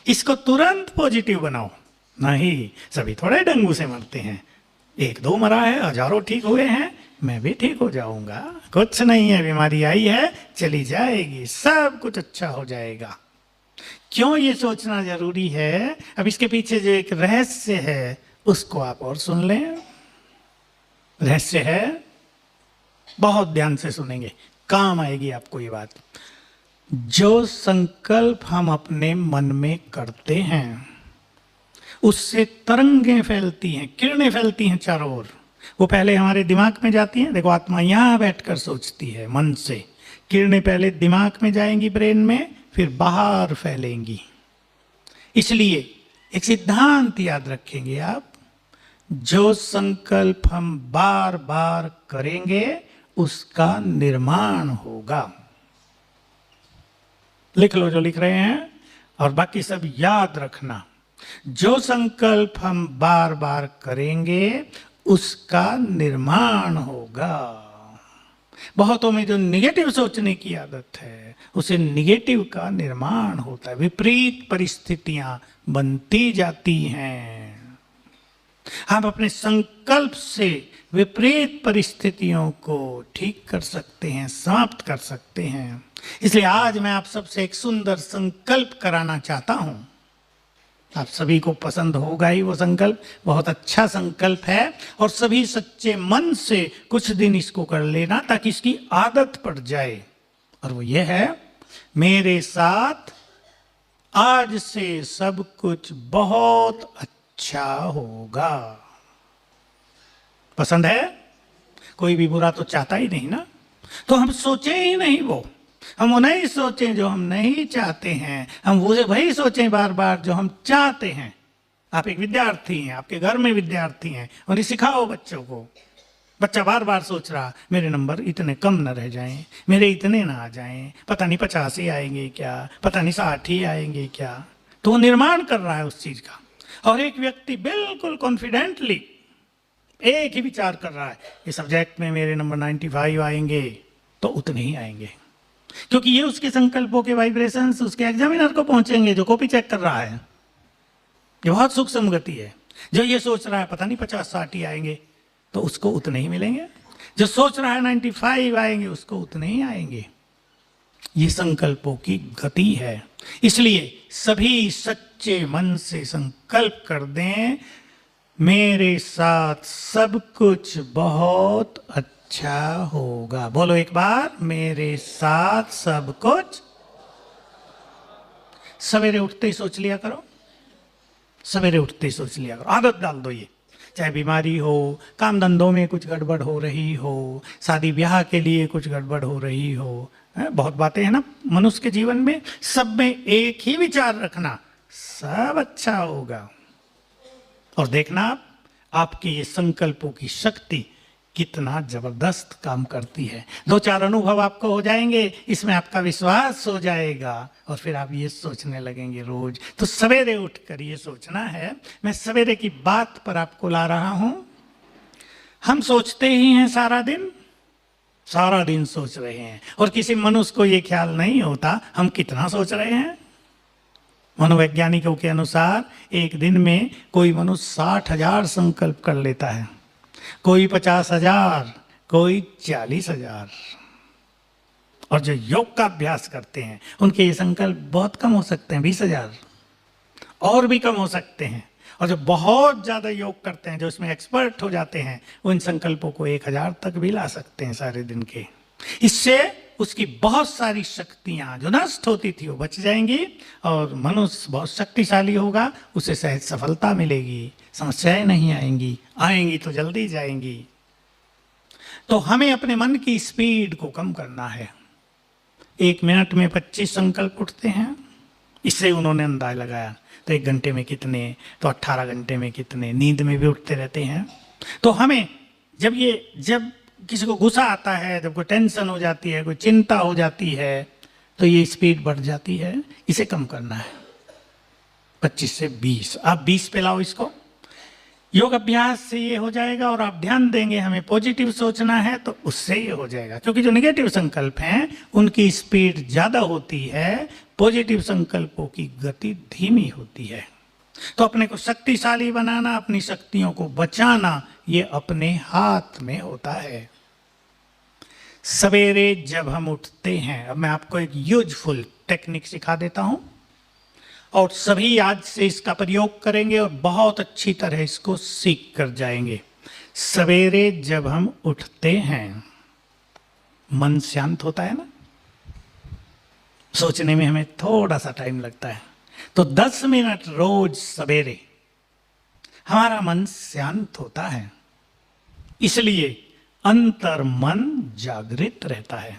इसको तुरंत पॉजिटिव बनाओ। नहीं, सभी थोड़े डेंगू से मरते हैं, एक दो मरा है, हजारों ठीक हुए हैं। मैं भी ठीक हो जाऊंगा, कुछ नहीं है, बीमारी आई है चली जाएगी, सब कुछ अच्छा हो जाएगा। क्यों ये सोचना जरूरी है? अब इसके पीछे जो एक रहस्य है उसको आप और सुन लें। रहस्य है, बहुत ध्यान से सुनेंगे, काम आएगी आपको ये बात। जो संकल्प हम अपने मन में करते हैं उससे तरंगें फैलती हैं, किरणें फैलती हैं चारों ओर। वो पहले हमारे दिमाग में जाती हैं, देखो आत्मा यहां बैठकर सोचती है मन से, किरणें पहले दिमाग में जाएंगी ब्रेन में, फिर बाहर फैलेंगी। इसलिए एक सिद्धांत याद रखेंगे आप, जो संकल्प हम बार बार करेंगे उसका निर्माण होगा। लिख लो जो लिख रहे हैं, और बाकी सब याद रखना। जो संकल्प हम बार बार करेंगे उसका निर्माण होगा। बहुतों में जो निगेटिव सोचने की आदत है उसे निगेटिव का निर्माण होता है, विपरीत परिस्थितियां बनती जाती हैं। हम अपने संकल्प से विपरीत परिस्थितियों को ठीक कर सकते हैं, समाप्त कर सकते हैं। इसलिए आज मैं आप सबसे एक सुंदर संकल्प कराना चाहता हूं। आप सभी को पसंद होगा ही वो संकल्प, बहुत अच्छा संकल्प है, और सभी सच्चे मन से कुछ दिन इसको कर लेना ताकि इसकी आदत पड़ जाए। और वो ये है, मेरे साथ आज से सब कुछ बहुत अच्छा होगा। पसंद है? कोई भी बुरा तो चाहता ही नहीं ना, तो हम सोचे ही नहीं वो, हम वो नहीं सोचें जो हम नहीं चाहते हैं, हम वही सोचें बार बार जो हम चाहते हैं। आप एक विद्यार्थी हैं, आपके घर में विद्यार्थी हैं, और ये सिखाओ बच्चों को। बच्चा बार बार सोच रहा मेरे नंबर इतने कम न रह जाएं, मेरे इतने ना आ जाएं, पता नहीं 50 ही आएंगे क्या, पता नहीं 60 ही आएंगे क्या। तो वो निर्माण कर रहा है उस चीज का। और एक व्यक्ति बिल्कुल कॉन्फिडेंटली एक ही विचार कर रहा है, इस सब्जेक्ट में मेरे नंबर 95 आएंगे, तो उतने ही आएंगे, क्योंकि ये उसके संकल्पों के वाइब्रेशंस उसके एग्जामिनर को पहुंचेंगे जो कॉपी चेक कर रहा है। ये बहुत सूक्ष्म गति है। जो ये सोच रहा है पता नहीं 50-60 ही आएंगे, तो उसको उतने ही मिलेंगे। जो सोच रहा है 95 आएंगे, उसको उतने ही आएंगे। ये संकल्पों की गति है। इसलिए सभी सच्चे मन से संकल्प कर दें, मेरे साथ सब कुछ बहुत अच्छा होगा। बोलो एक बार, मेरे साथ सब कुछ। सवेरे उठते ही सोच लिया करो, सवेरे उठते ही सोच लिया करो, आदत डाल दो ये। चाहे बीमारी हो, काम धंधों में कुछ गड़बड़ हो रही हो, शादी ब्याह के लिए कुछ गड़बड़ हो रही हो, बहुत बातें हैं ना मनुष्य के जीवन में, सब में एक ही विचार रखना, सब अच्छा होगा। और देखना आपके ये संकल्पों की शक्ति कितना जबरदस्त काम करती है। 2-4 अनुभव आपको हो जाएंगे, इसमें आपका विश्वास हो जाएगा, और फिर आप ये सोचने लगेंगे रोज। तो सवेरे उठकर ये सोचना है। मैं सवेरे की बात पर आपको ला रहा हूं। हम सोचते ही हैं सारा दिन सोच रहे हैं, और किसी मनुष्य को ये ख्याल नहीं होता हम कितना सोच रहे हैं। मनोवैज्ञानिकों के अनुसार एक दिन में कोई मनुष्य 60,000 संकल्प कर लेता है, कोई 50,000, कोई 40,000। और जो योग का अभ्यास करते हैं उनके ये संकल्प बहुत कम हो सकते हैं, 20,000, और भी कम हो सकते हैं। और जो बहुत ज्यादा योग करते हैं, जो इसमें एक्सपर्ट हो जाते हैं, वो इन संकल्पों को 1,000 तक भी ला सकते हैं सारे दिन के। इससे उसकी बहुत सारी शक्तियां जो नष्ट होती थी वो बच जाएंगी, और मनुष्य बहुत शक्तिशाली होगा, उसे सहज सफलता मिलेगी, समस्याएं नहीं आएंगी, आएंगी तो जल्दी जाएंगी। तो हमें अपने मन की स्पीड को कम करना है। 1 मिनट में 25 संकल्प उठते हैं, इससे उन्होंने अंदाज लगाया। तो 1 घंटे में कितने, तो 18 घंटे में कितने, नींद में भी उठते रहते हैं। तो हमें जब किसी को गुस्सा आता है, जब कोई टेंशन हो जाती है, कोई चिंता हो जाती है, तो ये स्पीड बढ़ जाती है। इसे कम करना है 25 से 20। आप 20 पे लाओ इसको। योग अभ्यास से ये हो जाएगा, और आप ध्यान देंगे हमें पॉजिटिव सोचना है तो उससे ये हो जाएगा। क्योंकि जो नेगेटिव संकल्प हैं उनकी स्पीड ज्यादा होती है, पॉजिटिव संकल्पों की गति धीमी होती है। तो अपने को शक्तिशाली बनाना, अपनी शक्तियों को बचाना, ये अपने हाथ में होता है। सवेरे जब हम उठते हैं, अब मैं आपको एक यूजफुल टेक्निक सिखा देता हूं और सभी आज से इसका प्रयोग करेंगे और बहुत अच्छी तरह इसको सीख कर जाएंगे। सवेरे जब हम उठते हैं मन शांत होता है ना, सोचने में हमें थोड़ा सा टाइम लगता है, तो 10 मिनट रोज सवेरे हमारा मन शांत होता है, इसलिए अंतर्मन जागृत रहता है।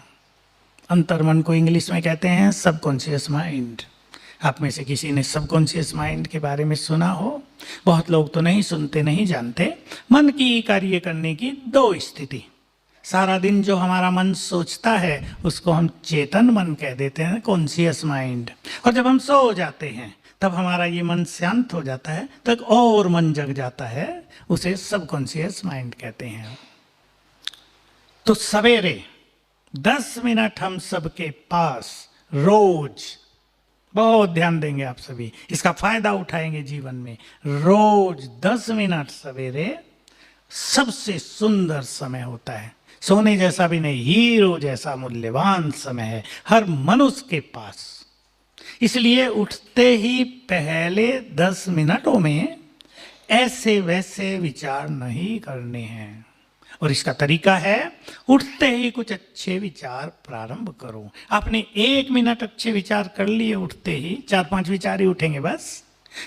अंतर्मन को इंग्लिश में कहते हैं सबकॉन्शियस माइंड। आप में से किसी ने सबकॉन्शियस माइंड के बारे में सुना हो, बहुत लोग तो नहीं सुनते, नहीं जानते। मन की कार्य करने की दो स्थिति, सारा दिन जो हमारा मन सोचता है उसको हम चेतन मन कह देते हैं, कॉन्शियस माइंड। और जब हम सो जाते हैं तब हमारा ये मन शांत हो जाता है, तब और मन जग जाता है, उसे सबकॉन्शियस माइंड कहते हैं। तो सवेरे 10 मिनट हम सबके पास रोज, बहुत ध्यान देंगे आप सभी, इसका फायदा उठाएंगे जीवन में। रोज 10 मिनट सवेरे सबसे सुंदर समय होता है, सोने जैसा भी नहीं, हीरो जैसा मूल्यवान समय है हर मनुष्य के पास। इसलिए उठते ही पहले 10 मिनटों में ऐसे वैसे विचार नहीं करने हैं, और इसका तरीका है उठते ही कुछ अच्छे विचार प्रारंभ करो। आपने 1 मिनट अच्छे विचार कर लिए, उठते ही 4-5 विचार ही उठेंगे बस,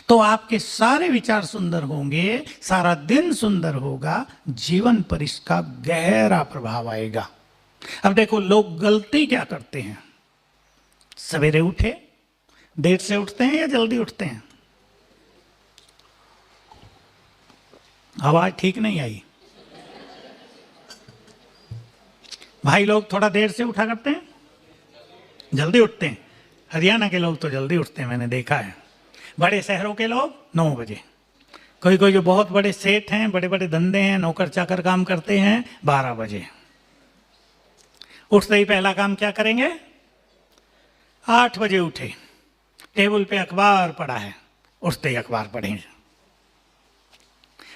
तो आपके सारे विचार सुंदर होंगे, सारा दिन सुंदर होगा, जीवन पर इसका गहरा प्रभाव आएगा। अब देखो लोग गलती क्या करते हैं, सवेरे उठे, देर से उठते हैं या जल्दी उठते हैं? आवाज ठीक नहीं आई। भाई लोग थोड़ा देर से उठा करते हैं, जल्दी उठते हैं। हरियाणा के लोग तो जल्दी उठते हैं, मैंने देखा है। बड़े शहरों के लोग 9 बजे, कोई कोई जो बहुत बड़े सेठ हैं, बड़े बड़े धंधे हैं, नौकर चाकर काम करते हैं, 12 बजे। उठते ही पहला काम क्या करेंगे? 8 बजे उठे, टेबल पे अखबार पड़ा है, उठते ही अखबार पढ़ेंगे।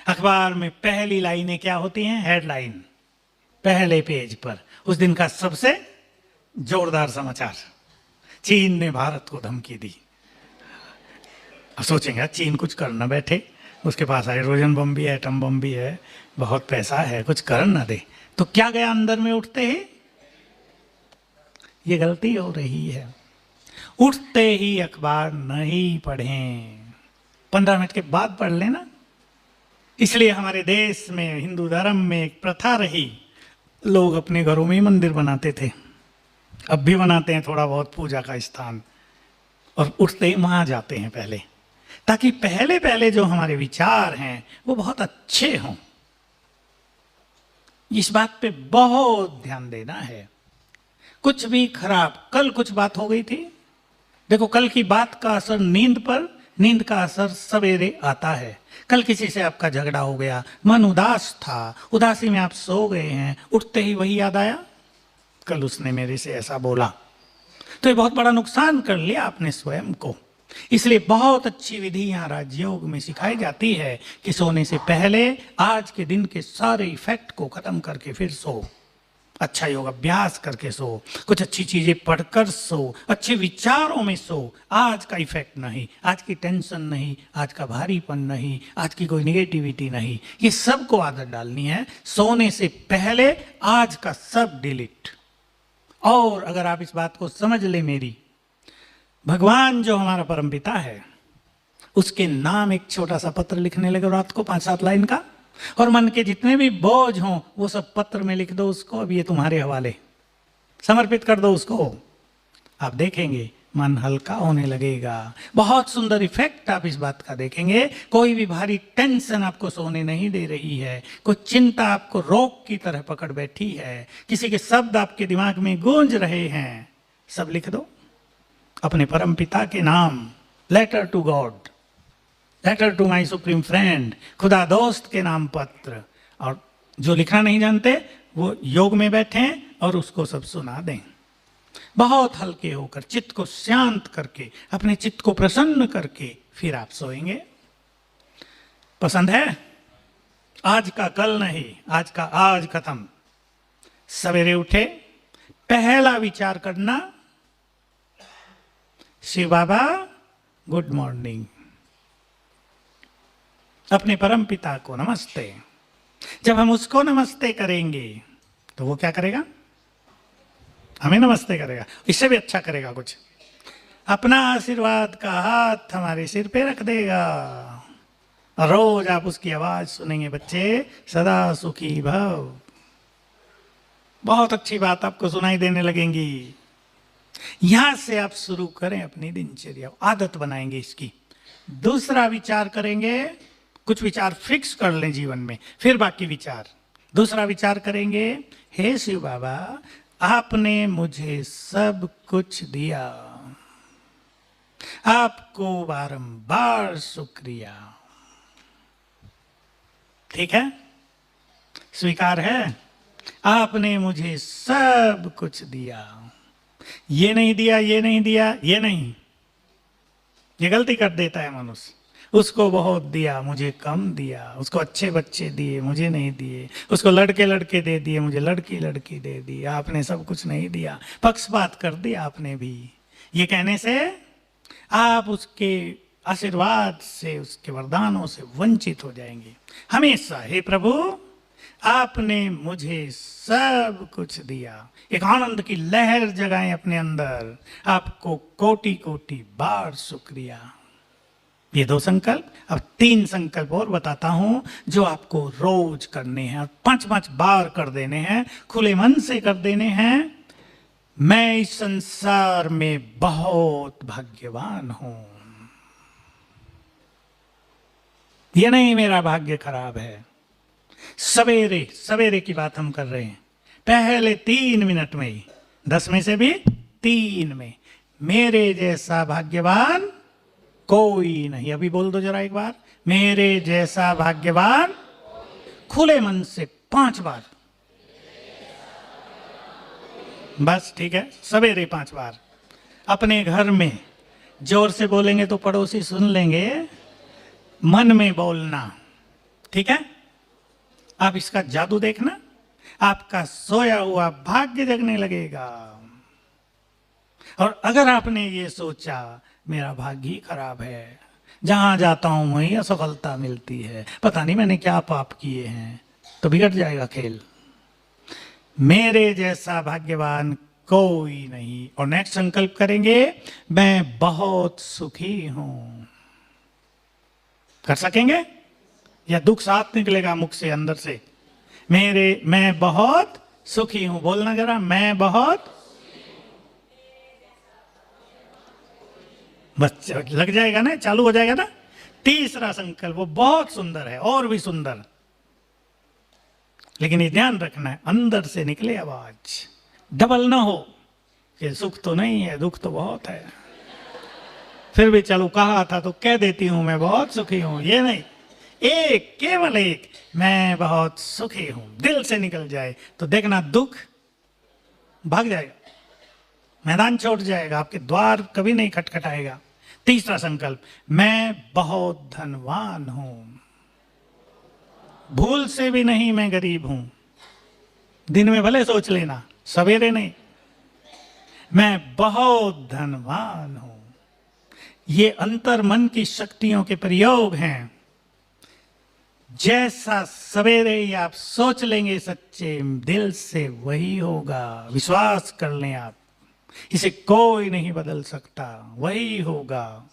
अखबार में पहली लाइनें क्या होती हैं? हेडलाइन, पहले पेज पर उस दिन का सबसे जोरदार समाचार, चीन ने भारत को धमकी दी। अब सोचेंगे चीन कुछ कर न बैठे, उसके पास हाइड्रोजन बम भी है, एटम बम भी है, बहुत पैसा है, कुछ कर न दे। तो क्या गया अंदर में उठते ही? ये गलती हो रही है, उठते ही अखबार नहीं पढ़ें, 15 मिनट के बाद पढ़ लेना। इसलिए हमारे देश में हिंदू धर्म में एक प्रथा रही, लोग अपने घरों में ही मंदिर बनाते थे, अब भी बनाते हैं थोड़ा बहुत पूजा का स्थान, और उठते ही वहां जाते हैं पहले, ताकि पहले पहले जो हमारे विचार हैं वो बहुत अच्छे हों। इस बात पे बहुत ध्यान देना है। कुछ भी खराब, कल कुछ बात हो गई थी, देखो कल की बात का असर नींद पर, नींद का असर सवेरे आता है। कल किसी से आपका झगड़ा हो गया, मन उदास था, उदासी में आप सो गए हैं, उठते ही वही याद आया, कल उसने मेरे से ऐसा बोला, तो ये बहुत बड़ा नुकसान कर लिया आपने स्वयं को। इसलिए बहुत अच्छी विधि यहाँ राजयोग में सिखाई जाती है कि सोने से पहले आज के दिन के सारे इफेक्ट को खत्म करके फिर सो, अच्छा योग अभ्यास करके सो, कुछ अच्छी चीजें पढ़कर सो, अच्छे विचारों में सो। आज का इफेक्ट नहीं, आज की टेंशन नहीं, आज का भारीपन नहीं, आज की कोई निगेटिविटी नहीं, ये सब को आदत डालनी है। सोने से पहले आज का सब डिलीट। और अगर आप इस बात को समझ ले मेरी, भगवान जो हमारा परमपिता है उसके नाम एक छोटा सा पत्र लिखने लगे रात को, 5-7 लाइन का, और मन के जितने भी बोझ हों वो सब पत्र में लिख दो उसको, अब ये तुम्हारे हवाले, समर्पित कर दो उसको। आप देखेंगे मन हल्का होने लगेगा, बहुत सुंदर इफेक्ट आप इस बात का देखेंगे। कोई भी भारी टेंशन आपको सोने नहीं दे रही है, कोई चिंता आपको रोग की तरह पकड़ बैठी है, किसी के शब्द आपके दिमाग में गूंज रहे हैं, सब लिख दो अपने परम पिता के नाम, letter to God, letter to my supreme friend, खुदा दोस्त के नाम पत्र। और जो लिखना नहीं जानते वो योग में बैठे और उसको सब सुना दें, बहुत हल्के होकर, चित्त को शांत करके, अपने चित्त को प्रसन्न करके फिर आप सोएंगे। पसंद है? आज का कल नहीं, आज का आज खत्म। सवेरे उठे, पहला विचार करना, शिव बाबा गुड मॉर्निंग, अपने परम पिता को नमस्ते। जब हम उसको नमस्ते करेंगे तो वो क्या करेगा? हमें नमस्ते करेगा। इससे भी अच्छा करेगा कुछ, अपना आशीर्वाद का हाथ हमारे सिर पे रख देगा। रोज आप उसकी आवाज सुनेंगे, बच्चे सदा सुखी भव। बहुत अच्छी बात आपको सुनाई देने लगेंगी। यहां से आप शुरू करें अपनी दिनचर्या, आदत बनाएंगे इसकी। दूसरा विचार करेंगे, कुछ विचार फिक्स कर लें जीवन में, फिर बाकी विचार। दूसरा विचार करेंगे, हे शिव बाबा, आपने मुझे सब कुछ दिया, आपको बारंबार शुक्रिया। ठीक है, स्वीकार है? आपने मुझे सब कुछ दिया, ये नहीं दिया, ये नहीं दिया, ये नहीं, ये गलती कर देता है मनुष्य। उसको बहुत दिया, मुझे कम दिया। उसको अच्छे बच्चे दिए, मुझे नहीं दिए। उसको लड़के लड़के दे दिए, मुझे लड़की लड़की दे दी। आपने सब कुछ नहीं दिया, पक्षपात कर दिया आपने भी। ये कहने से आप उसके आशीर्वाद से, उसके वरदानों से वंचित हो जाएंगे। हमेशा हे प्रभु, आपने मुझे सब कुछ दिया। एक आनंद की लहर जगाएं अपने अंदर, आपको कोटि कोटि बार शुक्रिया। ये 2 संकल्प। अब 3 संकल्प और बताता हूं जो आपको रोज करने हैं, 5-5 बार कर देने हैं, खुले मन से कर देने हैं। मैं इस संसार में बहुत भाग्यवान हूं, ये नहीं मेरा भाग्य खराब है। सवेरे सवेरे की बात हम कर रहे हैं, पहले 3 मिनट में ही, 10 में से भी 3 में, मेरे जैसा भाग्यवान कोई नहीं। अभी बोल दो जरा एक बार, मेरे जैसा भाग्यवान। खुले मन से 5 बार, बस ठीक है। सवेरे 5 बार अपने घर में जोर से बोलेंगे तो पड़ोसी सुन लेंगे, मन में बोलना, ठीक है? आप इसका जादू देखना, आपका सोया हुआ भाग्य जगने लगेगा। और अगर आपने ये सोचा मेरा भाग्य ही खराब है, जहां जाता हूं वहीं असफलता मिलती है, पता नहीं मैंने क्या पाप किए हैं, तो बिगड़ जाएगा खेल। मेरे जैसा भाग्यवान कोई नहीं। और नेक्स्ट संकल्प करेंगे, मैं बहुत सुखी हूं। कर सकेंगे? या दुख साथ निकलेगा मुख से, अंदर से? मैं बहुत सुखी हूं, बोलना जरा, मैं बहुत। बस लग जाएगा ना, चालू हो जाएगा ना। तीसरा संकल्प वो बहुत सुंदर है, और भी सुंदर, लेकिन ये ध्यान रखना है अंदर से निकले आवाज, डबल ना हो कि सुख तो नहीं है, दुख तो बहुत है। फिर भी चलो कहा था तो कह देती हूं मैं बहुत सुखी हूं, ये नहीं, एक, केवल एक, मैं बहुत सुखी हूं, दिल से निकल जाए तो देखना दुख भाग जाएगा, मैदान छोड़ जाएगा, आपके द्वार कभी नहीं खटखटाएगा। तीसरा संकल्प, मैं बहुत धनवान हूं, भूल से भी नहीं मैं गरीब हूं। दिन में भले सोच लेना, सवेरे नहीं, मैं बहुत धनवान हूं। ये अंतर मन की शक्तियों के प्रयोग हैं। जैसा सवेरे ही आप सोच लेंगे सच्चे दिल से, वही होगा। विश्वास कर लें आप, इसे कोई नहीं बदल सकता, वही होगा।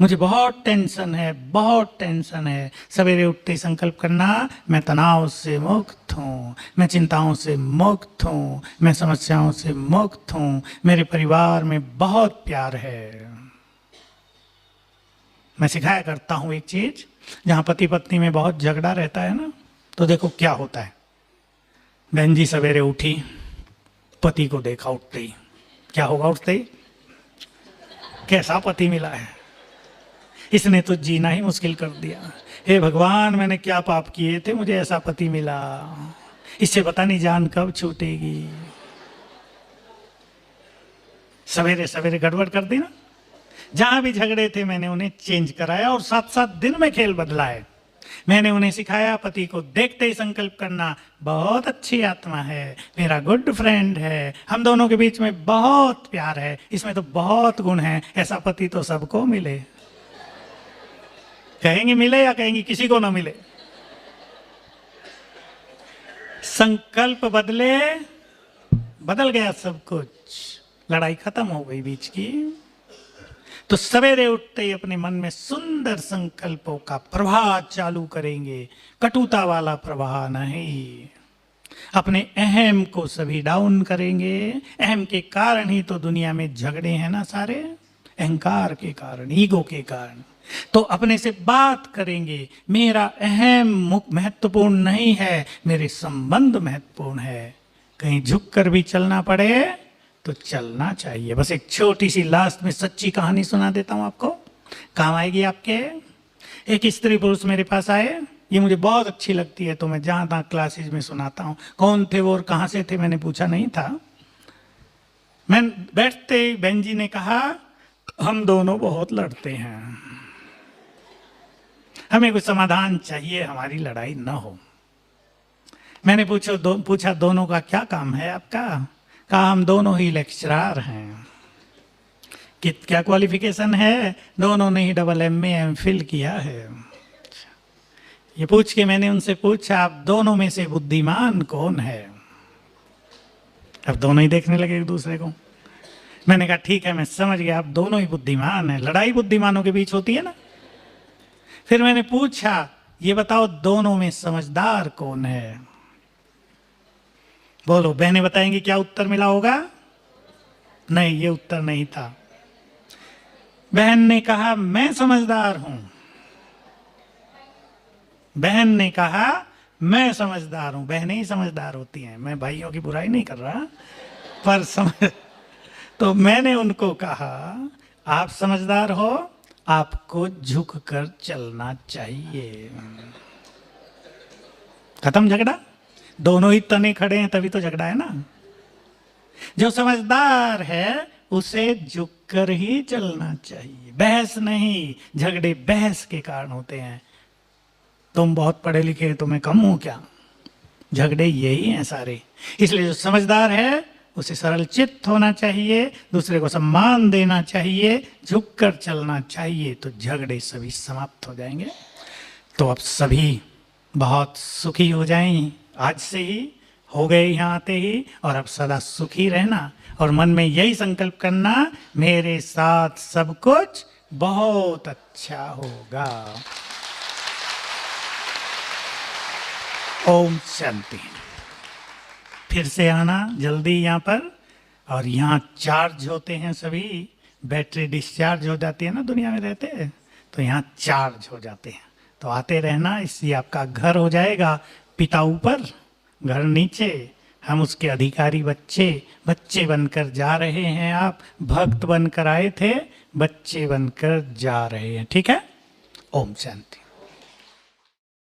मुझे बहुत टेंशन है, बहुत टेंशन है, सवेरे उठते ही संकल्प करना, मैं तनाव से मुक्त हूँ, मैं चिंताओं से मुक्त हूँ, मैं समस्याओं से मुक्त हूँ, मेरे परिवार में बहुत प्यार है। मैं सिखाया करता हूँ एक चीज, जहां पति पत्नी में बहुत झगड़ा रहता है ना, तो देखो क्या होता है। बहन जी सवेरे उठी, पति को देखा उठते ही, क्या होगा उठते ही? कैसा पति मिला है, इसने तो जीना ही मुश्किल कर दिया। हे भगवान, मैंने क्या पाप किए थे, मुझे ऐसा पति मिला, इससे पता नहीं जान कब छूटेगी। सवेरे सवेरे गड़बड़ कर दी ना। जहां भी झगड़े थे मैंने उन्हें चेंज कराया, और साथ साथ दिन में खेल बदला है। मैंने उन्हें सिखाया पति को देखते ही संकल्प करना, बहुत अच्छी आत्मा है, मेरा गुड फ्रेंड है, हम दोनों के बीच में बहुत प्यार है, इसमें तो बहुत गुण है, ऐसा पति तो सबको मिले। कहेंगे मिले या कहेंगी किसी को ना मिले? संकल्प बदले, बदल गया सब कुछ, लड़ाई खत्म हो गई बीच की। तो सवेरे उठते ही अपने मन में सुंदर संकल्पों का प्रवाह चालू करेंगे, कटुता वाला प्रवाह नहीं। अपने अहम को सभी डाउन करेंगे। अहम के कारण ही तो दुनिया में झगड़े हैं ना सारे, अहंकार के कारण, ईगो के कारण। तो अपने से बात करेंगे, मेरा अहम महत्वपूर्ण नहीं है, मेरे संबंध महत्वपूर्ण है। कहीं झुककर भी चलना पड़े तो चलना चाहिए। बस एक छोटी सी लास्ट में सच्ची कहानी सुना देता हूं आपको, काम आएगी आपके। एक स्त्री पुरुष मेरे पास आए, ये मुझे बहुत अच्छी लगती है तो मैं जहां तहां क्लासेज में सुनाता हूं। कौन थे वो और कहां से थे मैंने पूछा नहीं था। मैं बैठते ही बहन जी ने कहा, हम दोनों बहुत लड़ते हैं, हमें कुछ समाधान चाहिए, हमारी लड़ाई ना हो। मैंने पूछा दोनों का क्या काम है आपका? कहा हम दोनों ही लेक्चरर हैं। क्या क्वालिफिकेशन है? दोनों ने ही AA MPhil किया है। ये पूछ के मैंने उनसे पूछा, आप दोनों में से बुद्धिमान कौन है? अब दोनों ही देखने लगे एक दूसरे को। मैंने कहा ठीक है, मैं समझ गया, आप दोनों ही बुद्धिमान हैं। लड़ाई बुद्धिमानों के बीच होती है ना। फिर मैंने पूछा, ये बताओ दोनों में समझदार कौन है? बोलो, बहनें बताएंगी क्या उत्तर मिला होगा? नहीं, ये उत्तर नहीं था। बहन ने कहा मैं समझदार हूं। बहन ने कहा मैं समझदार हूं। बहनें ही समझदार होती हैं, मैं भाइयों की बुराई नहीं कर रहा, पर समझ। तो मैंने उनको कहा आप समझदार हो, आपको झुक कर चलना चाहिए। खत्म झगड़ा। दोनों ही तने खड़े हैं तभी तो झगड़ा है ना। जो समझदार है उसे झुककर ही चलना चाहिए, बहस नहीं। झगड़े बहस के कारण होते हैं। तुम बहुत पढ़े लिखे तो मैं कम हूं क्या? झगड़े यही हैं सारे। इसलिए जो समझदार है उसे सरल चित्त होना चाहिए, दूसरे को सम्मान देना चाहिए, झुककर चलना चाहिए, तो झगड़े सभी समाप्त हो जाएंगे। तो अब सभी बहुत सुखी हो जाएं, आज से ही हो गए यहाँ आते ही, और अब सदा सुखी रहना और मन में यही संकल्प करना, मेरे साथ सब कुछ बहुत अच्छा होगा। ओम शांति। फिर से आना जल्दी यहाँ पर। और यहाँ चार्ज होते हैं सभी, बैटरी डिस्चार्ज हो जाती है ना दुनिया में रहते हैं, तो यहाँ चार्ज हो जाते हैं। तो आते रहना, इससे आपका घर हो जाएगा। पिता ऊपर, घर नीचे, हम उसके अधिकारी बच्चे। बच्चे बनकर जा रहे हैं आप, भक्त बनकर आए थे, बच्चे बनकर जा रहे हैं। ठीक है। ओम शांति।